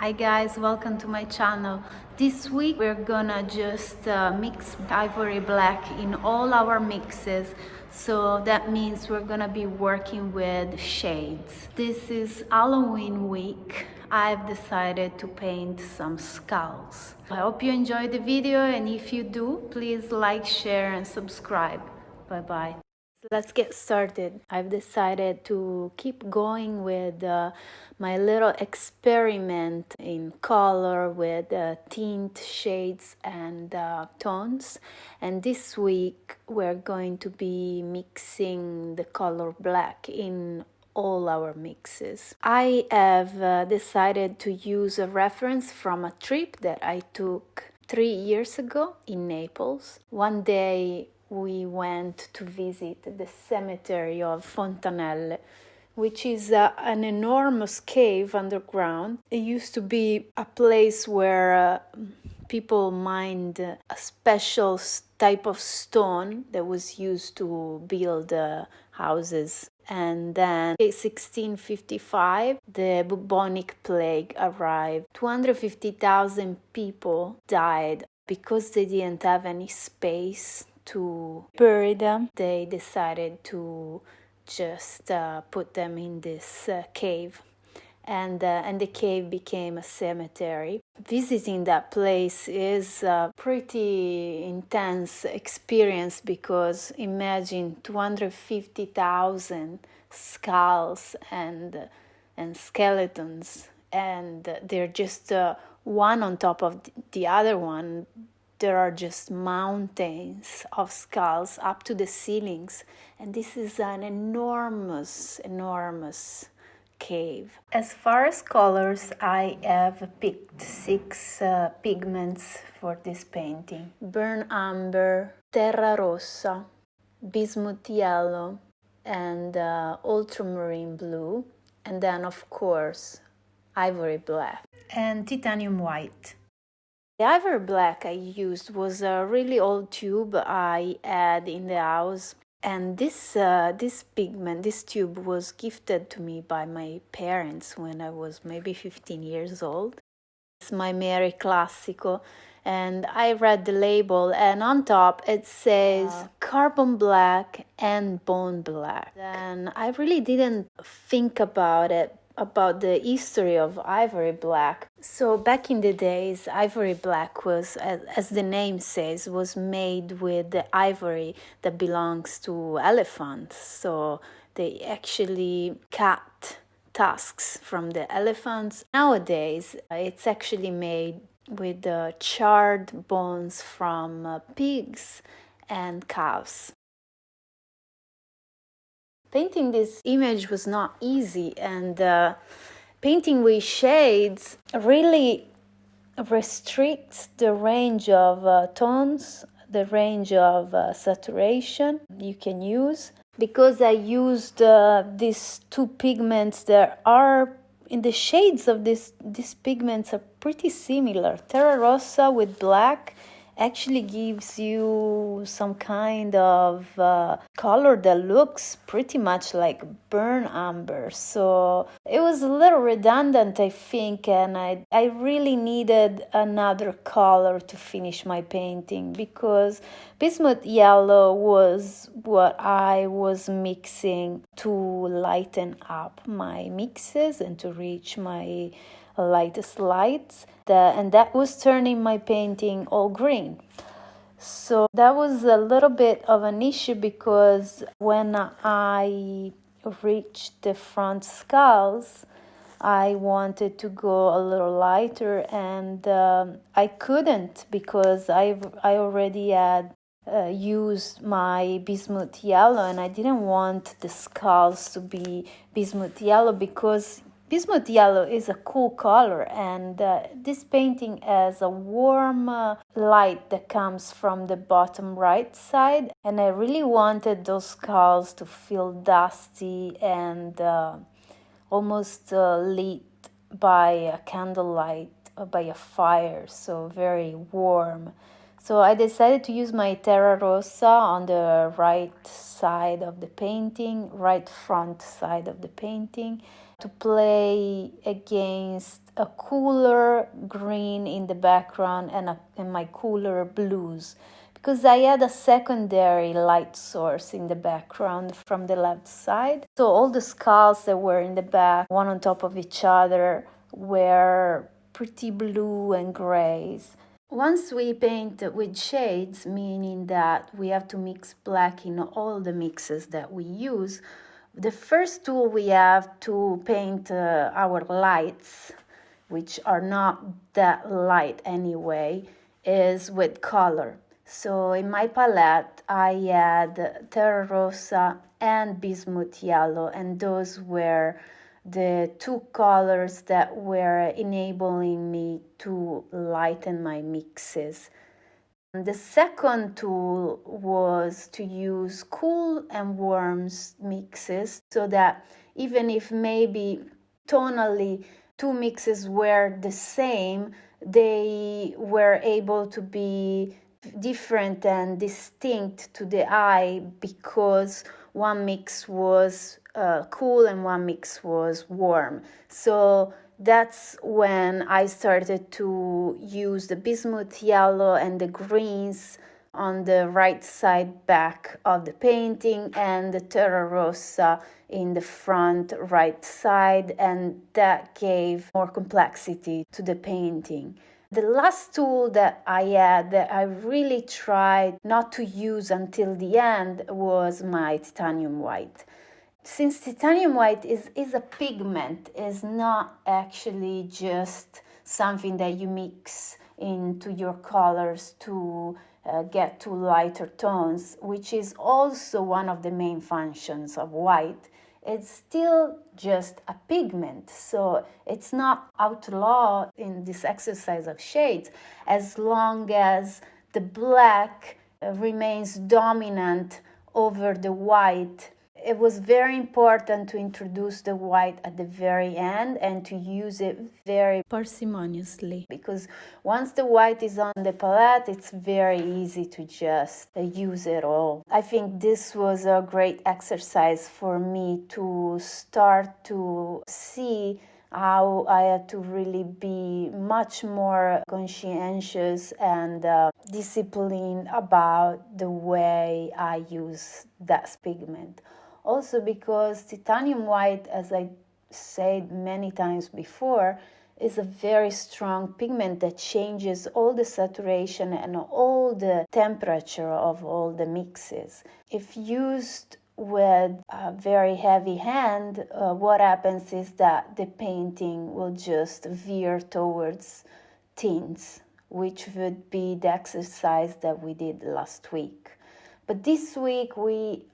Hi guys, welcome to my channel. This week we're gonna just mix ivory black in all our mixes. So that means we're gonna be working with shades. This is Halloween week. I've decided to paint some skulls. I hope you enjoyed the video, and if you do, please like, share and subscribe. Bye bye. Let's get started. I've decided to keep going with my little experiment in color with tint, shades, and tones. And this week we're going to be mixing the color black in all our mixes. I have decided to use a reference from a trip that I took 3 years ago in Naples. One day we went to visit the cemetery of Fontanelle, which is an enormous cave underground. It used to be a place where people mined a special type of stone that was used to build houses. And then in 1655, the bubonic plague arrived. 250,000 people died because they didn't have any space to bury them. They decided to just put them in this cave. And the cave became a cemetery. Visiting that place is a pretty intense experience because imagine 250,000 skulls and skeletons, and they're just one on top of the other one. There are just mountains of skulls up to the ceilings, and this is an enormous cave. As far as colors, I have picked 6 pigments for this painting: burnt umber, terra rossa, bismuth yellow, and ultramarine blue, and then of course ivory black and titanium white. The ivory black I used was a really old tube I had in the house, and this pigment, this tube, was gifted to me by my parents when I was maybe 15 years old. It's my Mary Classico, and I read the label, and on top it says carbon black and bone black. And I really didn't think about the history of ivory black. So back in the days, ivory black was, as the name says, was made with the ivory that belongs to elephants. So they actually cut tusks from the elephants. Nowadays, it's actually made with charred bones from pigs and cows. Painting this image was not easy, and painting with shades really restricts the range of tones, the range of saturation you can use. Because I used these 2 pigments that are in the shades of these pigments are pretty similar. Terra rossa with black actually gives you some kind of color that looks pretty much like burnt umber. So it was a little redundant, I think, and I really needed another color to finish my painting because bismuth yellow was what I was mixing to lighten up my mixes and to reach my lightest lights, and that was turning my painting all green. So that was a little bit of an issue because when I reached the front skulls, I wanted to go a little lighter, and I couldn't because I already had used my bismuth yellow, and I didn't want the skulls to be bismuth yellow because bismuth yellow is a cool color, and this painting has a warm light that comes from the bottom right side, and I really wanted those skulls to feel dusty and almost lit by a candlelight, by a fire, so very warm. So I decided to use my Terra Rossa on the right side of the painting, right front side of the painting, to play against a cooler green in the background and my cooler blues, because I had a secondary light source in the background from the left side. So all the skulls that were in the back, one on top of each other, were pretty blue and grays. Once we paint with shades, meaning that we have to mix black in all the mixes that we use, the first tool we have to paint our lights, which are not that light anyway, is with color. So in my palette, I had Terra Rossa and Bismuth Yellow, and those were the two colors that were enabling me to lighten my mixes. The second tool was to use cool and warm mixes, so that even if maybe tonally two mixes were the same, they were able to be different and distinct to the eye, because one mix was cool and one mix was warm. So that's when I started to use the bismuth yellow and the greens on the right side back of the painting, and the Terra Rossa in the front right side, and that gave more complexity to the painting. The last tool that I had that I really tried not to use until the end was my titanium white. Since titanium white is a pigment, is not actually just something that you mix into your colors to get to lighter tones, which is also one of the main functions of white. It's still just a pigment, so it's not outlawed in this exercise of shades, as long as the black remains dominant over the white. It was very important to introduce the white at the very end and to use it very parsimoniously, because once the white is on the palette, it's very easy to just use it all. I think this was a great exercise for me to start to see how I had to really be much more conscientious and disciplined about the way I use that pigment. Also because titanium white, as I said many times before, is a very strong pigment that changes all the saturation and all the temperature of all the mixes. If used with a very heavy hand, what happens is that the painting will just veer towards tints, which would be the exercise that we did last week. But this week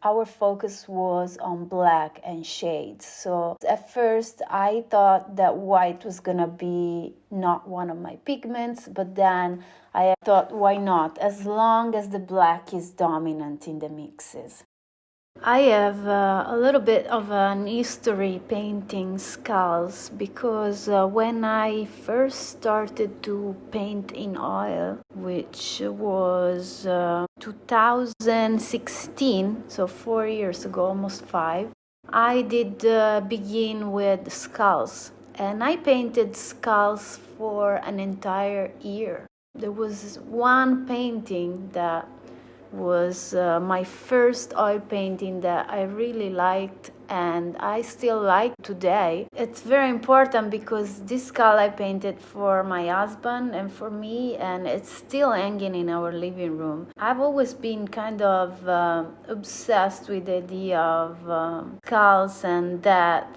our focus was on black and shades. So at first I thought that white was gonna be not one of my pigments, but then I thought, why not, as long as the black is dominant in the mixes. I have a little bit of an history painting skulls, because when I first started to paint in oil, which was 2016, so 4 years ago, almost 5, I did begin with skulls, and I painted skulls for an entire year. There was one painting that was my first oil painting that I really liked, and I still like today. It's very important because this skull I painted for my husband and for me, and it's still hanging in our living room. I've always been kind of obsessed with the idea of skulls and death,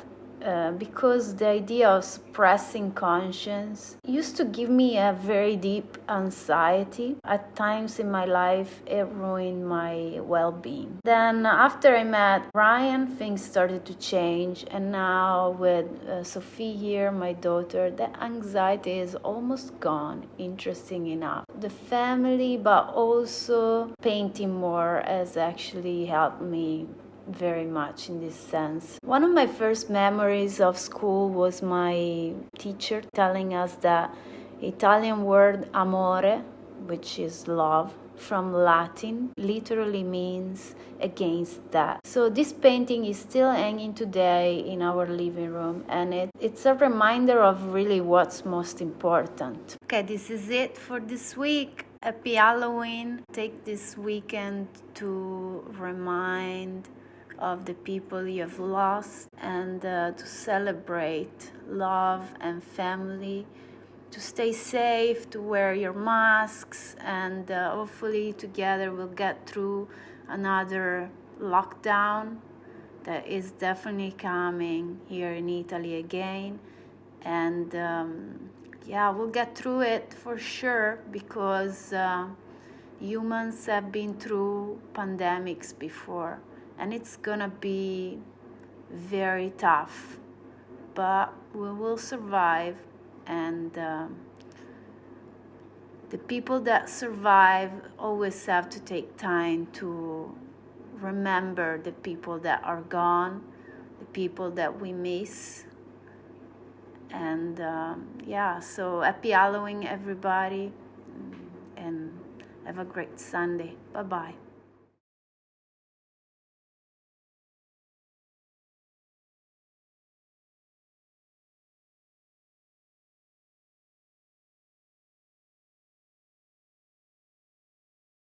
because the idea of suppressing conscience used to give me a very deep anxiety. At times in my life, it ruined my well-being. Then after I met Ryan, things started to change, and now with Sophie here, my daughter, the anxiety is almost gone, interesting enough. The family, but also painting more, has actually helped me very much in this sense. One of my first memories of school was my teacher telling us that Italian word amore, which is love, from Latin, literally means against that. So this painting is still hanging today in our living room, and it's a reminder of really what's most important. Okay, this is it for this week. Happy Halloween. Take this weekend to remind of the people you have lost, and to celebrate love and family, to stay safe, to wear your masks, and hopefully together we'll get through another lockdown that is definitely coming here in Italy again. And yeah, we'll get through it for sure, because humans have been through pandemics before, and it's gonna be very tough, but we will survive. And the people that survive always have to take time to remember the people that are gone, the people that we miss. And yeah, so happy Halloween, everybody, and have a great Sunday. Bye-bye.